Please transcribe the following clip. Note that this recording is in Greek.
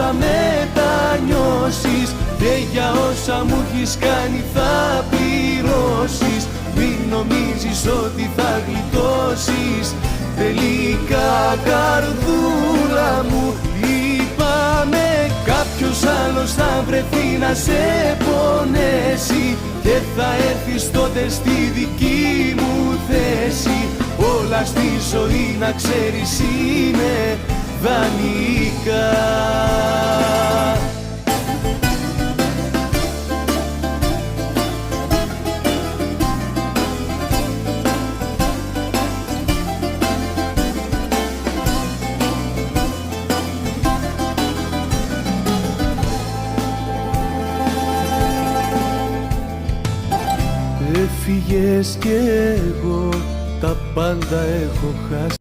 θα μετανιώσεις και για όσα μου έχεις κάνει θα πληρώσεις. Μην νομίζεις ότι θα γλιτώσεις τελικά, καρδούλα μου. Λυπάμαι, κάποιος άλλος θα βρεθεί να σε πονέσει και θα έρθεις τότε στη δική μου θέση. Όλα στη ζωή να ξέρεις είναι δανεικά. Έφυγες κι εγώ τα πάντα έχω χάσει.